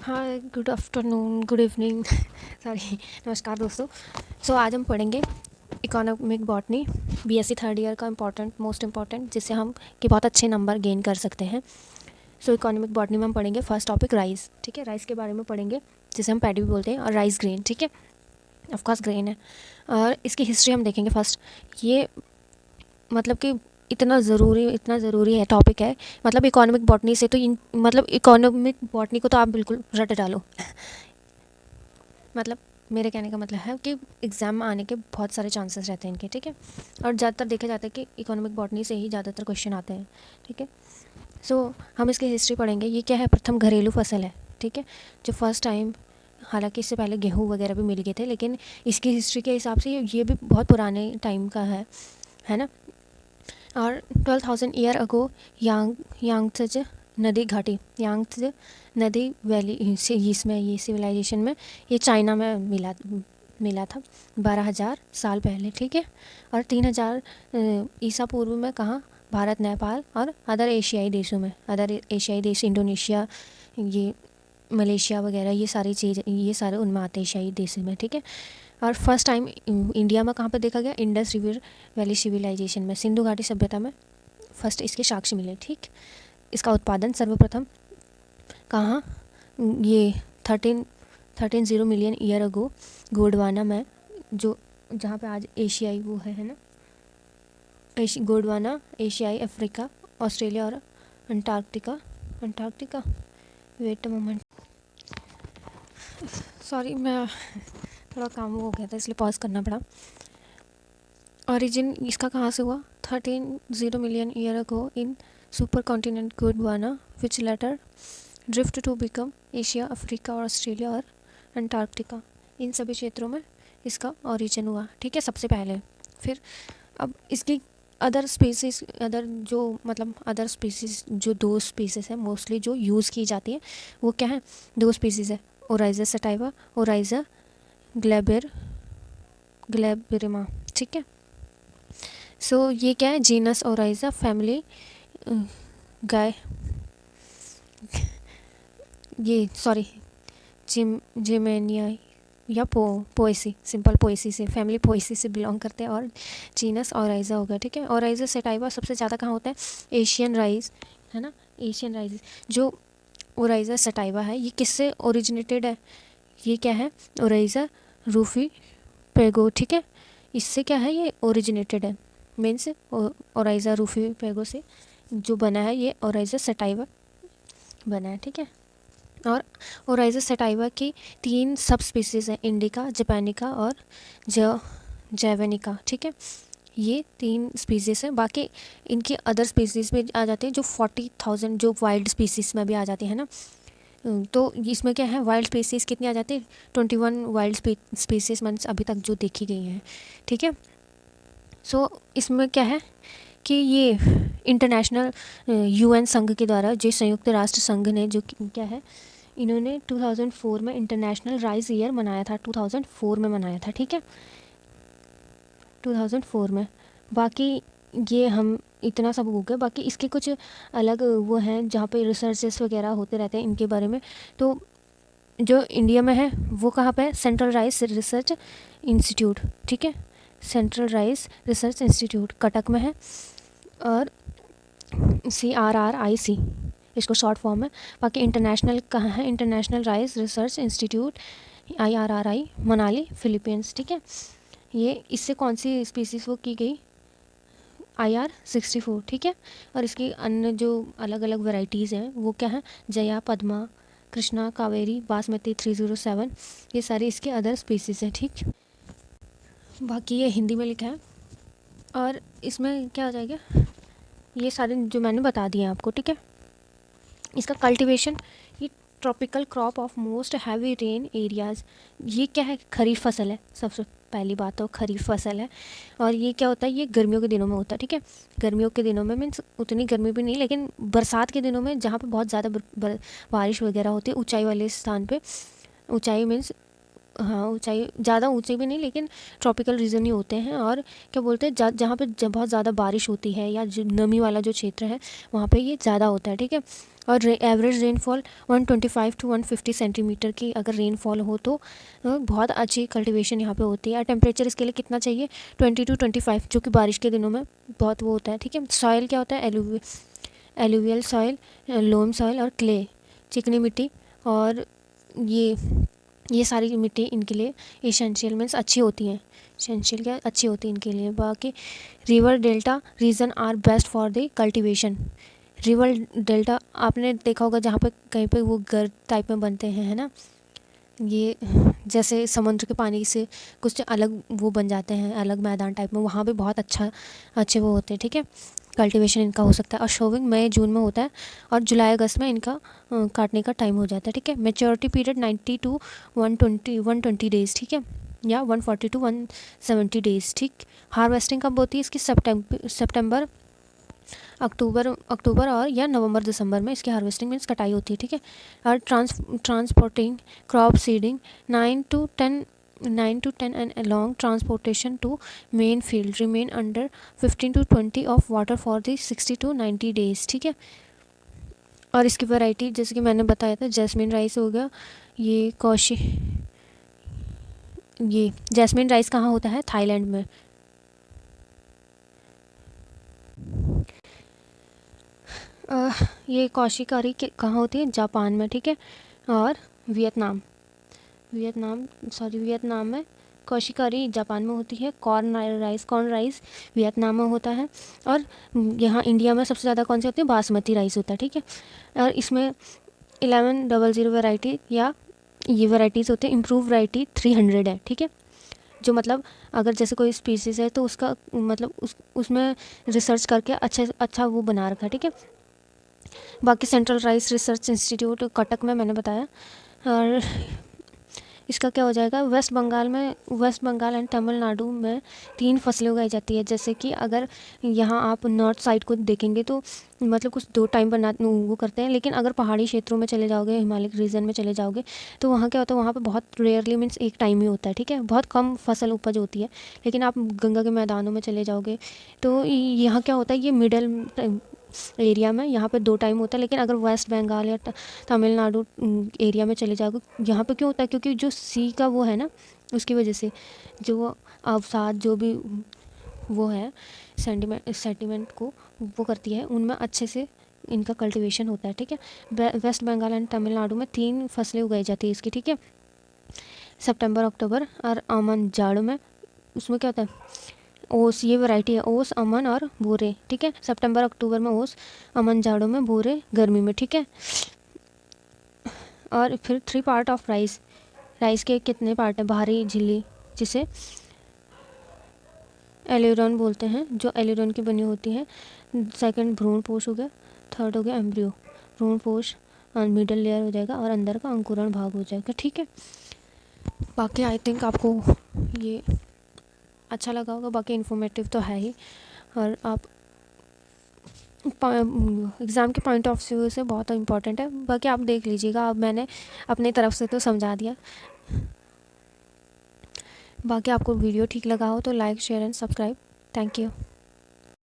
हाय, good afternoon, good evening sorry, नमस्कार दोस्तों। आज हम पढ़ेंगे economic botany, BSc third year का मोस्ट इम्पॉर्टेंट, जिससे हम कि बहुत अच्छे नंबर गेन कर सकते हैं। इकोनॉमिक बॉटनी में हम पढ़ेंगे फर्स्ट टॉपिक राइस। ठीक है, राइस के बारे में पढ़ेंगे, जिसे हम पैडी भी बोलते हैं, और राइस ग्रेन। ठीक है, ऑफकोर्स ग्रेन है। और इसकी हिस्ट्री हम देखेंगे फर्स्ट। ये मतलब कि इतना ज़रूरी है, टॉपिक है। मतलब इकोनॉमिक बॉटनी से तो मतलब इकोनॉमिक बॉटनी को तो आप बिल्कुल रट डालो मतलब मेरे कहने का मतलब है कि एग्ज़ाम में आने के बहुत सारे चांसेस रहते हैं इनके। ठीक है, और ज़्यादातर देखा जाता है कि इकोनॉमिक बॉटनी से ही ज़्यादातर क्वेश्चन आते हैं। ठीक है, हम इसकी हिस्ट्री पढ़ेंगे। ये क्या है? प्रथम घरेलू फसल है। ठीक है, जो फर्स्ट टाइम, हालांकि इससे पहले गेहूँ वगैरह भी मिल गए थे, लेकिन इसकी हिस्ट्री के हिसाब से ये भी बहुत पुराने टाइम का है ना। और 12,000 ईयर अगो यांगत्ज़ नदी घाटी, यांगत्ज़ नदी वैली से इसमें ये सिविलाइजेशन में ये चाइना में मिला था 12,000 साल पहले। ठीक है, और 3,000 ईसा पूर्व में कहाँ? भारत, नेपाल और अदर एशियाई देशों में। अदर एशियाई देश इंडोनेशिया, ये मलेशिया वगैरह, ये सारे उनमें आते हैं एशियाई देशों में। ठीक है, और फर्स्ट टाइम इंडिया में कहाँ पर देखा गया? इंडस रिवर वैली सिविलाइजेशन में, सिंधु घाटी सभ्यता में फर्स्ट इसके साक्ष्य मिले। ठीक, इसका उत्पादन सर्वप्रथम कहाँ? ये 13 मिलियन ईयर अगो गोंडवाना में, जो जहाँ पे आज एशियाई वो है ना, गोंडवाना, एशियाई, अफ्रीका, ऑस्ट्रेलिया और Antarctica. Wait a moment, sorry, मैं थोड़ा काम हो गया था इसलिए पॉज करना पड़ा। ओरिजिन इसका कहाँ से हुआ? 13 million year ago in super continent Gondwana, which later drift to become Asia, Africa और ऑस्ट्रेलिया और अंटार्कटिका। इन सभी क्षेत्रों में इसका ओरिजिन हुआ। ठीक है, सबसे पहले। फिर अब इसकी अदर स्पीसीज जो दो स्पीसीज है मोस्टली जो यूज़ की जाती है, वो क्या है? दो स्पीसीज है, ओराइजा सटाइवा, ओराइजा ग्लैबिरिमा। ठीक है, ये क्या है? जीनस ओराइजा, फैमिली गाय, ये सॉरी जिमेनिया या पोएसी, सिंपल पोएसी से, फैमिली पोएसी से बिलोंग करते हैं, और जीनस ओराइजा होगा। ठीक है, ओराइजा सेटाइवा सबसे ज़्यादा कहाँ होता है? एशियन राइस, है ना, एशियन राइस। जो ओराइजा सेटाइवा है, ये किससे ओरिजिनेटेड है? ये क्या है? ओराइजा रूफी पेगो। ठीक है, इससे क्या है? ये ओरिजिनेटेड है, मीन्स ओराइजा रूफी पेगो से जो बना है, ये ओराइजा सेटाइवा बना है। ठीक है, और ओराइजा सेटाइवा की 3 सब स्पीसीज़ हैं, इंडिका, जापानिका और जैवेनिका। ठीक है, ये 3 स्पीसीज़ हैं। बाकी इनकी अदर स्पीसीज़ में आ जाते हैं, जो 40,000 जो वाइल्ड स्पीसीज़ में भी आ जाती है ना। तो इसमें क्या है? वाइल्ड स्पीसीज़ कितनी आ जाती है? 21 वाइल्ड स्पीसीज़ मीन्स अभी तक जो देखी गई हैं। ठीक है, इसमें क्या है कि ये इंटरनेशनल यूएन संघ के द्वारा, जो संयुक्त राष्ट्र संघ ने जो क्या है, इन्होंने 2004 में इंटरनेशनल राइस ईयर मनाया था। 2004 में मनाया था। ठीक है, 2004 में। बाकी ये हम इतना सब हो गया। बाकी इसके कुछ अलग वो हैं जहाँ पे रिसर्चेस वगैरह होते रहते हैं इनके बारे में। तो जो इंडिया में है वो कहाँ पे है? Central rice research institute. ठीक है, central rice research institute Cuttack में है, और CRRIC इसको शॉर्ट फॉर्म है। बाकी इंटरनेशनल कहाँ है? International rice research institute, IRRI, Manali, Philippines. ठीक है, ये इससे कौन सी स्पीसीज़ वो की गई? IR64। ठीक है, और इसकी अन्य जो अलग अलग वैरायटीज़ हैं वो क्या है? जया, पद्मा, कृष्णा, कावेरी, बासमती 307, ये सारी इसके अदर स्पीसीज़ हैं। ठीक, बाकी ये हिंदी में लिखा है, और इसमें क्या हो जाएगा? ये सारे जो मैंने बता दिए आपको। ठीक है, इसका कल्टीवेशन, ये tropical crop of most heavy rain areas. ये क्या है? खरीफ फसल है। सबसे पहली बात तो खरीफ फसल है, और ये क्या होता है? ये गर्मियों के दिनों में होता है। ठीक है, गर्मियों के दिनों में मीन्स उतनी गर्मी भी नहीं, लेकिन बरसात के दिनों में जहाँ पे बहुत ज़्यादा बारिश वगैरह होती है ऊंचाई वाले स्थान पे। ऊंचाई मीन्स हाँ, ऊंचाई ज़्यादा ऊंचे भी नहीं, लेकिन ट्रॉपिकल रीजन ही होते हैं। और क्या बोलते हैं, जहाँ पे बहुत ज़्यादा बारिश होती है या नमी वाला जो क्षेत्र है वहाँ पे ये ज़्यादा होता है, ठीक है। और एवरेज रेनफॉल 125 टू 150 सेंटीमीटर की अगर रेनफॉल हो तो बहुत अच्छी कल्टीवेशन यहाँ पे होती है। और टेम्परेचर इसके लिए कितना चाहिए, 20 टू 25, जो कि बारिश के दिनों में बहुत वो होता है, ठीक है। सॉइल क्या होता है, एलुवियल सॉइल, लोम सॉइल और क्ले, चिकनी मिट्टी। और ये सारी मिट्टी इनके लिए एसेंशियल मीन्स अच्छी होती हैं। एसेंशियल क्या, अच्छी होती है इनके लिए। बाकी river delta region are best for the cultivation. River delta आपने देखा होगा, जहाँ पे कहीं पे वो घर टाइप में बनते हैं, है ना, ये जैसे समुद्र के पानी से कुछ अलग वो बन जाते हैं, अलग मैदान टाइप में, वहाँ पे बहुत अच्छे वो होते हैं, ठीक है। कल्टीवेशन इनका हो सकता है। और शोविंग मई जून में होता है और जुलाई अगस्त में इनका काटने का टाइम हो जाता है, ठीक है। मैच्योरिटी पीरियड 90 टू 120 डेज़, ठीक है, या 140 टू 170 डेज़, ठीक। हार्वेस्टिंग कब होती है इसकी, सितंबर अक्टूबर और या नवंबर दिसंबर में इसकी हार्वेस्टिंग मीन्स कटाई होती है, ठीक है। और transporting crop seeding 9 to 10 and long transportation to main field remain under 15 to 20 of water for the 60 to 90 days, ठीक है। और इसकी वैरायटी जैसे कि मैंने बताया था, जैस्मिन राइस हो गया, ये जैस्मिन राइस कहाँ होता है, थाईलैंड में। ये कौशिकारी कहाँ होती है, जापान में, ठीक है। और वियतनाम में। कौशिकारी जापान में होती है। कॉर्न राइस वियतनाम में होता है। और यहाँ इंडिया में सबसे ज़्यादा कौन से होते हैं, बासमती राइस होता है, ठीक है। और इसमें 1100 वैरायटी या ये वैराइटीज़ होते हैं। इम्प्रूव वैरायटी 300 है, ठीक है। जो मतलब अगर जैसे कोई स्पीसीज़ है तो उसका मतलब उसमें रिसर्च करके अच्छा वो बना रखा है, ठीक है। बाकी central rice research institute Cuttack में मैंने बताया। और इसका क्या हो जाएगा, वेस्ट बंगाल एंड तमिलनाडु में 3 फसलें उगाई जाती है। जैसे कि अगर यहाँ आप नॉर्थ साइड को देखेंगे तो मतलब कुछ 2 टाइम बना वो करते हैं, लेकिन अगर पहाड़ी क्षेत्रों में चले जाओगे, हिमालय रीजन में चले जाओगे तो वहाँ क्या होता है, वहाँ पे बहुत रेयरली मीन्स एक टाइम ही होता है, ठीक है। बहुत कम फसल उपज होती है। लेकिन आप गंगा के मैदानों में चले जाओगे तो यहाँ क्या होता है, ये मिडल एरिया में यहाँ पे 2 टाइम होता है। लेकिन अगर वेस्ट बंगाल या तमिलनाडु एरिया में चले जाओगे, यहाँ पे क्यों होता है, क्योंकि जो सी का वो है ना, उसकी वजह से जो वो अवसाद जो भी वो है सेंटिमेंट को वो करती है, उनमें अच्छे से इनका कल्टीवेशन होता है, ठीक है। वेस्ट बंगाल एंड तमिलनाडु में 3 फसलें उगाई जाती है इसकी, ठीक है। सितंबर अक्टूबर और अमन जाड़ में, उसमें क्या होता है, ओस, ये वैरायटी है, ओस, अमन और बोरे, ठीक है। सितंबर अक्टूबर में ओस, अमन जाड़ों में, बोरे गर्मी में, ठीक है। और फिर 3 पार्ट ऑफ राइस के कितने पार्ट हैं, बाहरी झिल्ली जिसे एलेरॉन बोलते हैं, जो एलेरॉन की बनी होती है। सेकंड भ्रूणपोष हो गया, थर्ड हो गया एम्ब्रियो, भ्रूणपोष मिडल लेयर हो जाएगा और अंदर का अंकुरण भाग हो जाएगा, ठीक है। बाकी आई थिंक आपको ये अच्छा लगा होगा, बाकी इन्फॉर्मेटिव तो है ही। और आप एग्ज़ाम के पॉइंट ऑफ व्यू से बहुत इंपॉर्टेंट है। बाकी आप देख लीजिएगा, अब मैंने अपनी तरफ से तो समझा दिया। बाकी आपको वीडियो ठीक लगा हो तो like, share and subscribe. Thank you.